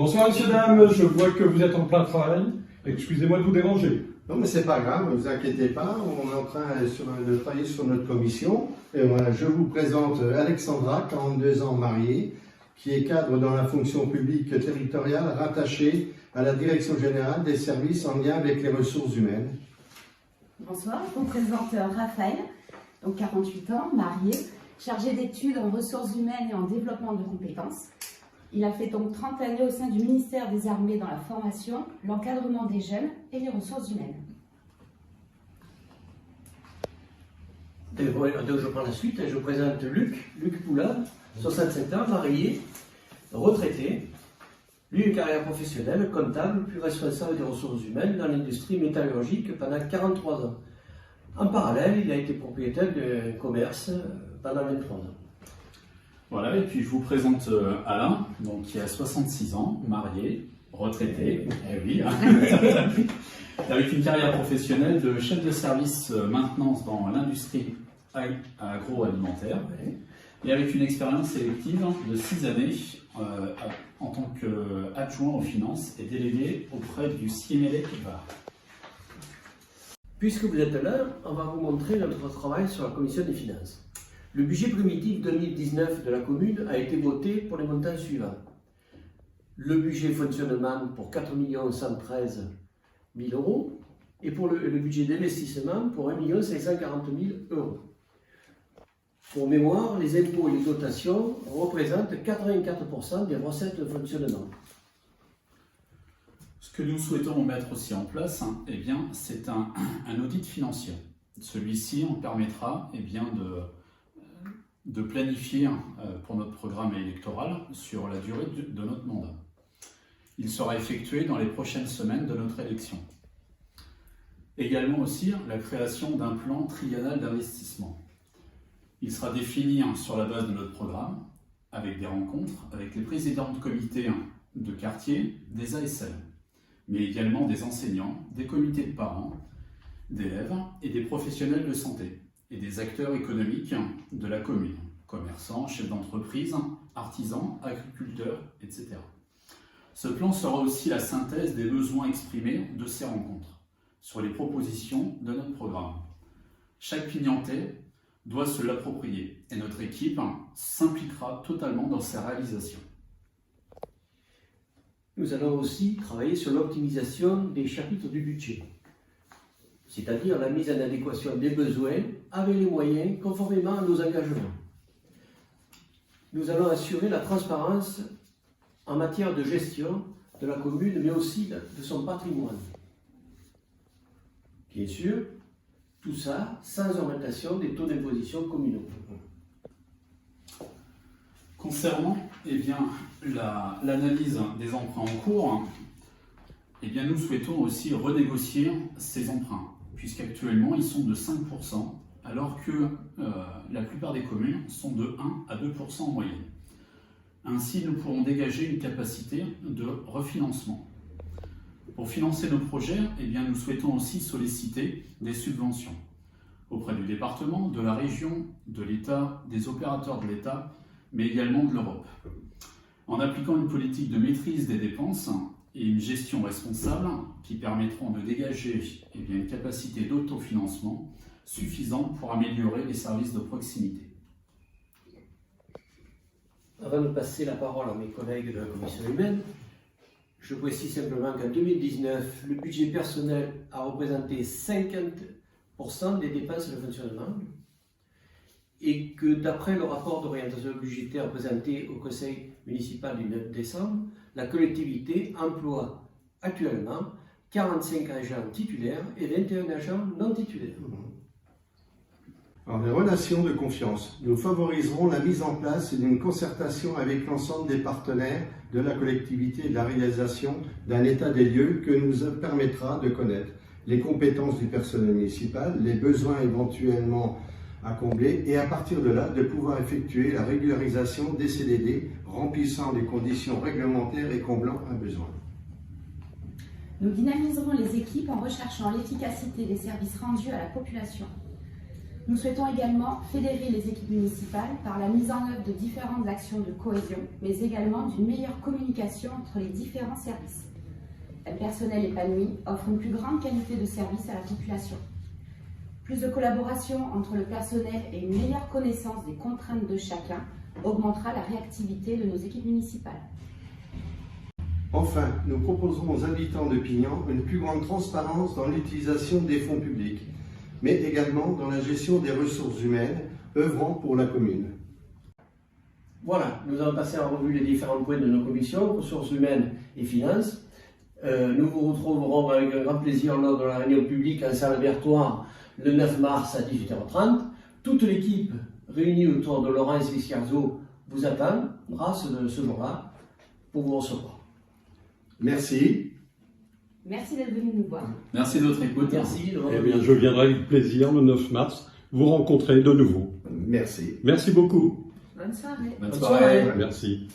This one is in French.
Bonsoir messieurs, dames, je vois que vous êtes en plein travail. Excusez-moi de vous déranger. Non mais c'est pas grave, ne vous inquiétez pas, on est en train de travailler sur notre commission. Et voilà, je vous présente Alexandra, 42 ans mariée, qui est cadre dans la fonction publique territoriale rattachée à la Direction Générale des Services en lien avec les ressources humaines. Bonsoir, je vous présente Raphaël, donc 48 ans, marié, chargé d'études en ressources humaines et en développement de compétences. Il a fait donc 30 années au sein du ministère des Armées dans la formation, l'encadrement des jeunes et les ressources humaines. Et voilà, donc je prends la suite et je présente Luc Poulard, 67 ans, marié, retraité. Lui, une carrière professionnelle, comptable, puis responsable des ressources humaines dans l'industrie métallurgique pendant 43 ans. En parallèle, il a été propriétaire d'un commerce pendant 23 ans. Voilà, et puis je vous présente Alain, donc, qui a 66 ans, marié, retraité, avec une carrière professionnelle de chef de service maintenance dans l'industrie agroalimentaire, et avec une expérience sélective de 6 années en tant qu'adjoint aux finances et délégué auprès du CIMELEC Var. Puisque vous êtes là, on va vous montrer notre travail sur la commission des finances. Le budget primitif 2019 de la commune a été voté pour les montants suivants. Le budget fonctionnement pour 4 113 000 euros et pour le budget d'investissement pour 1 540 000 euros. Pour mémoire, les impôts et les dotations représentent 84% des recettes de fonctionnement. Ce que nous souhaitons mettre aussi en place, eh bien, c'est un audit financier. Celui-ci en permettra de planifier pour notre programme électoral sur la durée de notre mandat. Il sera effectué dans les prochaines semaines de notre élection. Également aussi la création d'un plan triennal d'investissement. Il sera défini sur la base de notre programme, avec des rencontres avec les présidents de comités de quartier, des ASL, mais également des enseignants, des comités de parents, d'élèves et des professionnels de santé, et des acteurs économiques de la commune, commerçants, chefs d'entreprise, artisans, agriculteurs, etc. Ce plan sera aussi la synthèse des besoins exprimés de ces rencontres, sur les propositions de notre programme. Chaque clientèle doit se l'approprier, et notre équipe s'impliquera totalement dans sa réalisation. Nous allons aussi travailler sur l'optimisation des chapitres du budget, c'est-à-dire la mise en adéquation des besoins avec les moyens conformément à nos engagements. Nous allons assurer la transparence en matière de gestion de la commune, mais aussi de son patrimoine. Bien sûr, tout ça sans augmentation des taux d'imposition communaux. Concernant l'analyse des emprunts en cours, nous souhaitons aussi renégocier ces emprunts, puisqu'actuellement ils sont de 5%, alors que la plupart des communes sont de 1 à 2% en moyenne. Ainsi, nous pourrons dégager une capacité de refinancement. Pour financer nos projets, nous souhaitons aussi solliciter des subventions auprès du département, de la région, de l'État, des opérateurs de l'État, mais également de l'Europe. En appliquant une politique de maîtrise des dépenses et une gestion responsable qui permettront de dégager une capacité d'autofinancement suffisante pour améliorer les services de proximité. Avant de passer la parole à mes collègues de la commission humaine, je précise simplement qu'en 2019, le budget personnel a représenté 50% des dépenses de fonctionnement et que d'après le rapport d'orientation budgétaire présenté au conseil municipal du 9 décembre, la collectivité emploie actuellement 45 agents titulaires et 21 agents non titulaires. Alors, les relations de confiance. Nous favoriserons la mise en place d'une concertation avec l'ensemble des partenaires de la collectivité et de la réalisation d'un état des lieux que nous permettra de connaître les compétences du personnel municipal, les besoins éventuellement à combler et à partir de là de pouvoir effectuer la régularisation des CDD remplissant les conditions réglementaires et comblant un besoin. Nous dynamiserons les équipes en recherchant l'efficacité des services rendus à la population. Nous souhaitons également fédérer les équipes municipales par la mise en œuvre de différentes actions de cohésion, mais également d'une meilleure communication entre les différents services. Un personnel épanoui offre une plus grande qualité de service à la population. Plus de collaboration entre le personnel et une meilleure connaissance des contraintes de chacun augmentera la réactivité de nos équipes municipales. Enfin, nous proposerons aux habitants de Pignan une plus grande transparence dans l'utilisation des fonds publics, mais également dans la gestion des ressources humaines œuvrant pour la commune. Voilà, nous avons passé en revue les différents points de nos commissions, ressources humaines et finances. Nous vous retrouverons avec un grand plaisir lors de la réunion publique en salle Bertoir le 9 mars à 18h30. Toute l'équipe réunie autour de Laurence Viscarzo vous attendra ce jour-là pour vous recevoir. Merci. Merci d'être venu nous voir. Merci de votre écoute. Merci. Eh bien, je viendrai avec plaisir le 9 mars vous rencontrer de nouveau. Merci. Merci beaucoup. Bonne soirée. Bonne soirée. Merci.